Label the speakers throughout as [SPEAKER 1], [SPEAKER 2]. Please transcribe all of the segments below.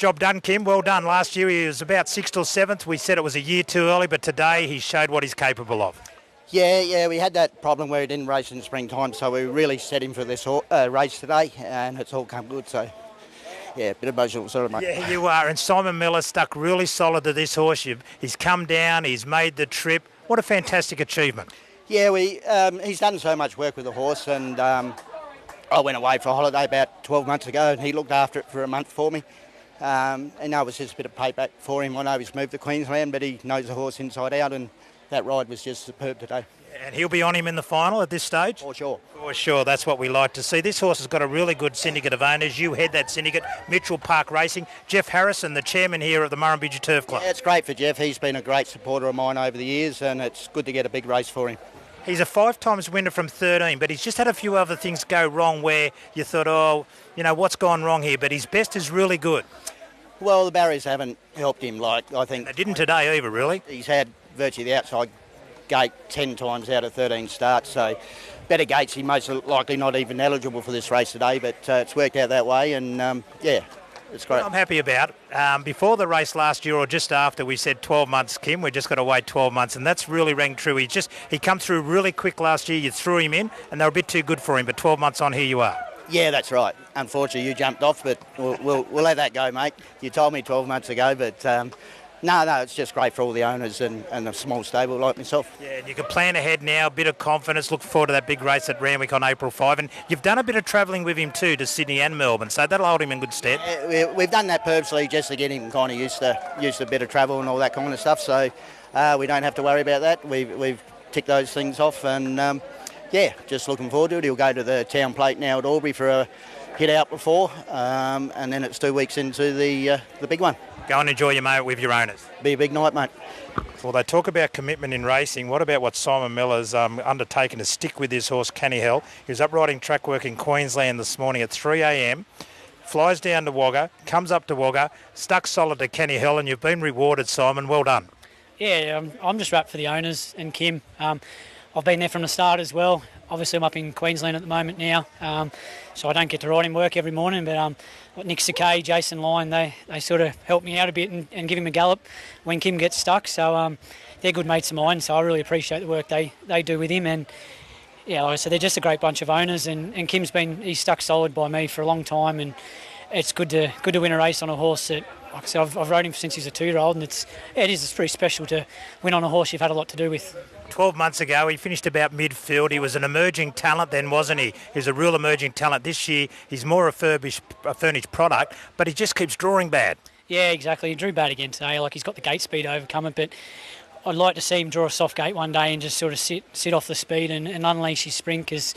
[SPEAKER 1] Job done, Kim. Well done. Last year he was about 6th or 7th. We said it was a year too early, but today he showed what he's capable of.
[SPEAKER 2] Yeah, we had that problem where he didn't race in springtime, so we really set him for this race today, and it's all come good, so yeah, a bit emotional, sorry mate.
[SPEAKER 1] Yeah, you are, and Simon Miller stuck really solid to this horse. He's come down, he's made the trip. What a fantastic achievement.
[SPEAKER 2] Yeah, he's done so much work with the horse, and I went away for a holiday about 12 months ago, and he looked after it for a month for me. And it was just a bit of payback for him. I know he's moved to Queensland, but he knows the horse inside out, and that ride was just superb today.
[SPEAKER 1] And he'll be on him in the final at this stage?
[SPEAKER 2] For sure.
[SPEAKER 1] For sure, that's what we like to see. This horse has got a really good syndicate of owners. You head that syndicate, Mitchell Park Racing. Jeff Harrison, the chairman here at the Murrumbidgee Turf Club.
[SPEAKER 2] Yeah, it's great for Jeff. He's been a great supporter of mine over the years, and it's good to get a big race for him.
[SPEAKER 1] He's a 5 times winner from 13, but he's just had a few other things go wrong where you thought, what's gone wrong here? But his best is really good.
[SPEAKER 2] Well, the barriers haven't helped him, I think.
[SPEAKER 1] They didn't today either, really.
[SPEAKER 2] He's had virtually the outside gate 10 times out of 13 starts, so better gates, he's most likely not even eligible for this race today, but it's worked out that way, and it's great.
[SPEAKER 1] Well, I'm happy about it. Before the race last year or just after, we said 12 months, Kim. We've just got to wait 12 months, and that's really rang true. He come through really quick last year. You threw him in, and they were a bit too good for him, but 12 months on, here you are.
[SPEAKER 2] Yeah, that's right. Unfortunately, you jumped off, but we'll let that go, mate. You told me 12 months ago, but no, it's just great for all the owners and a small stable like myself.
[SPEAKER 1] Yeah, and you can plan ahead now, a bit of confidence, look forward to that big race at Randwick on April 5, and you've done a bit of travelling with him too to Sydney and Melbourne, so that'll hold him in good stead.
[SPEAKER 2] We've done that purposely just to get him kind of used to a bit of travel and all that kind of stuff, so we don't have to worry about that. We've ticked those things off, and just looking forward to it. He'll go to the town plate now at Albury for a hit out before, and then it's 2 weeks into the big one.
[SPEAKER 1] Go and enjoy your mate with your owners.
[SPEAKER 2] Be a big night, mate.
[SPEAKER 1] Well, they talk about commitment in racing. What about what Simon Miller's undertaken to stick with his horse, Canny Hell? He was up riding track work in Queensland this morning at 3 a.m, flies down to Wagga, comes up to Wagga, stuck solid to Canny Hell, and you've been rewarded, Simon. Well done.
[SPEAKER 3] Yeah, I'm just wrapped for the owners and Kim. I've been there from the start as well. Obviously, I'm up in Queensland at the moment now, so I don't get to ride him work every morning. But Nick Sakay, Jason Lyon, they sort of help me out a bit and give him a gallop when Kim gets stuck. So they're good mates of mine, so I really appreciate the work they do with him. And yeah, like I said, they're just a great bunch of owners. And he's stuck solid by me for a long time, and it's good to win a race on a horse that, like I said, I've rode him since he was a 2-year-old, and it's pretty special to win on a horse you've had a lot to do with.
[SPEAKER 1] 12 months ago, he finished about midfield. He was an emerging talent then, wasn't he? He was a real emerging talent. This year, he's more a furnished product, but he just keeps drawing bad.
[SPEAKER 3] Yeah, exactly. He drew bad again today. He's got the gate speed to overcome it, but I'd like to see him draw a soft gate one day and just sort of sit off the speed and unleash his sprint, because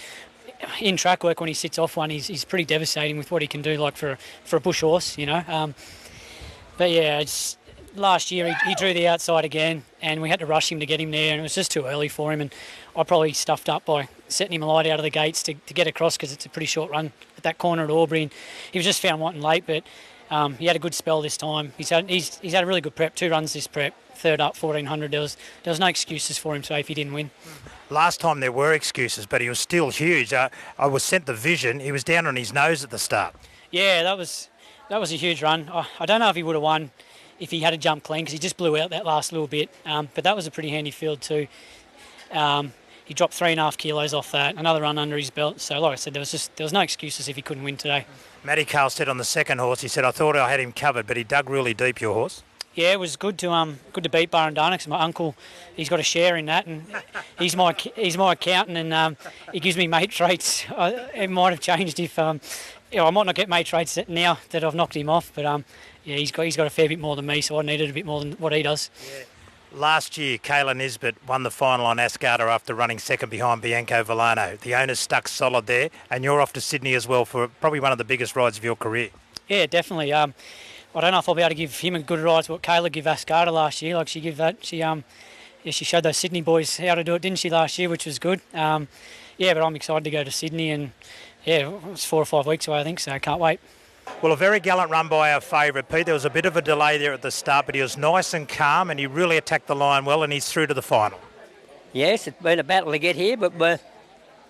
[SPEAKER 3] in track work, when he sits off one, he's pretty devastating with what he can do, for a bush horse, But yeah, last year he drew the outside again, and we had to rush him to get him there, and it was just too early for him, and I probably stuffed up by setting him a light out of the gates to get across, because it's a pretty short run at that corner at Albury, and he was just found wanting late, but he had a good spell this time. He's had a really good prep, 2 runs this prep, third up, 1400. There was no excuses for him today if he didn't win.
[SPEAKER 1] Last time there were excuses, but he was still huge. I was sent the vision. He was down on his nose at the start.
[SPEAKER 3] Yeah, that was a huge run. I don't know if he would have won if he had a jump clean, because he just blew out that last little bit. But that was a pretty handy field too. He dropped 3.5 kilos off that, another run under his belt. So like I said, there was no excuses if he couldn't win today.
[SPEAKER 1] Matty Carl said on the second horse, he said, I thought I had him covered, but he dug really deep, your horse. Yeah,
[SPEAKER 3] it was good to beat Barandana, because my uncle, he's got a share in that, and he's my accountant, and he gives me mate traits. It might have changed if I might not get mate traits now that I've knocked him off, but he's got a fair bit more than me, so I needed a bit more than what he does.
[SPEAKER 1] Yeah. Last year, Kayla Nisbet won the final on Ascota after running second behind Bianco Villano. The owners stuck solid there, and you're off to Sydney as well for probably one of the biggest rides of your career.
[SPEAKER 3] Yeah, definitely. I don't know if I'll be able to give him a good ride to what Kayla gave Ascota last year. She gave that. She showed those Sydney boys how to do it, didn't she, last year, which was good. But I'm excited to go to Sydney, and it's 4 or 5 weeks away, I think, so I can't wait.
[SPEAKER 1] Well, a very gallant run by our favourite, Pete. There was a bit of a delay there at the start, but he was nice and calm, and he really attacked the line well, and he's through to the final.
[SPEAKER 4] Yes, it's been a battle to get here, but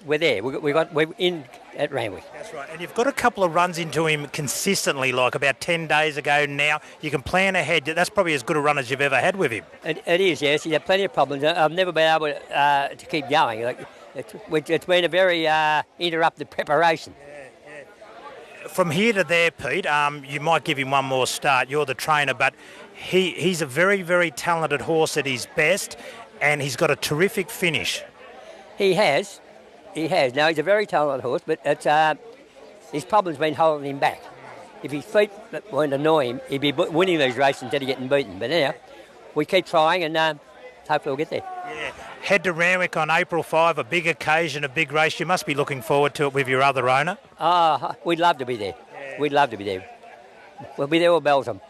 [SPEAKER 4] we're there. We're in at Randwick.
[SPEAKER 1] That's right. And you've got a couple of runs into him consistently, like about 10 days ago now. You can plan ahead. That's probably as good a run as you've ever had with him.
[SPEAKER 4] It is, yes. He's had plenty of problems. I've never been able to keep going. Like, it's been a very interrupted preparation.
[SPEAKER 1] From here to there, Pete, you might give him one more start. You're the trainer, but he's a very, very talented horse at his best, and he's got a terrific finish.
[SPEAKER 4] He has. Now, he's a very talented horse, but his problem's been holding him back. If his feet weren't annoy him, he'd be winning these races instead of getting beaten. But now, we keep trying, and hopefully we'll get there.
[SPEAKER 1] Yeah. Head to Randwick on April 5, a big occasion, a big race. You must be looking forward to it with your other owner.
[SPEAKER 4] We'd love to be there. Yeah. We'd love to be there. We'll be there with Belgium.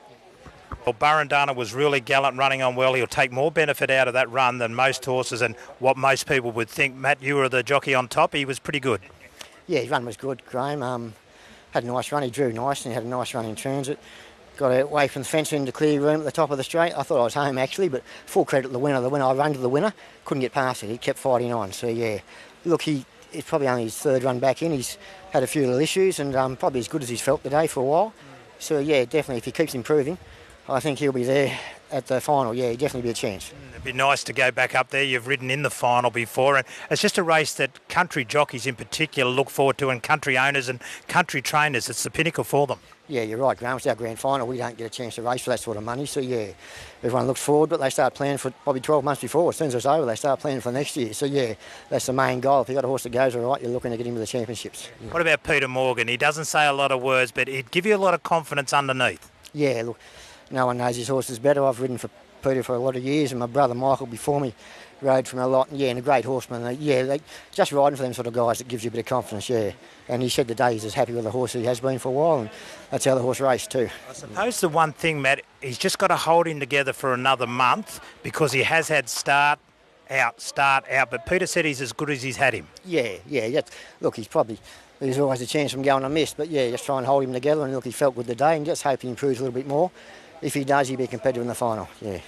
[SPEAKER 1] Well, Burrendana was really gallant, running on well. He'll take more benefit out of that run than most horses and what most people would think. Matt, you were the jockey on top. He was pretty good.
[SPEAKER 5] Yeah, his run was good, Graham. Had a nice run. He drew nice and he had a nice run in transit. Got away from the fence into the clear room at the top of the straight. I thought I was home, actually, but full credit to the winner. I run to the winner, couldn't get past it. He kept fighting on. So, yeah, look, it's probably only his third run back in. He's had a few little issues and probably as good as he's felt today for a while. So, yeah, definitely, if he keeps improving, I think he'll be there at the final. Yeah, he'll definitely be a chance.
[SPEAKER 1] It'd be nice to go back up there. You've ridden in the final before, and it's just a race that country jockeys in particular look forward to, and country owners and country trainers. It's the pinnacle for them.
[SPEAKER 5] Yeah, you're right, Graham. It's our grand final. We don't get a chance to race for that sort of money. So, yeah, everyone looks forward, but they start planning for probably 12 months before. As soon as it's over, they start planning for next year. So, yeah, that's the main goal. If you've got a horse that goes all right, you're looking to get him to the championships. Yeah.
[SPEAKER 1] What about Peter Morgan? He doesn't say a lot of words, but he'd give you a lot of confidence underneath.
[SPEAKER 5] Yeah, look, no one knows his horses better. I've ridden for Peter for a lot of years, and my brother Michael before me rode from a lot. And, yeah, and a great horseman. Just riding for them sort of guys that gives you a bit of confidence, yeah. And he said today he's as happy with the horse as he has been for a while, and that's how the horse raced too.
[SPEAKER 1] I suppose the one thing, Matt, he's just got to hold him together for another month because he has had start out. But Peter said he's as good as he's had him.
[SPEAKER 5] Yeah. Look, there's always a chance of him going amiss, but yeah, just try and hold him together. And look, he felt good today, and just hope he improves a little bit more. If he does, he'll be competitive in the final. Yeah.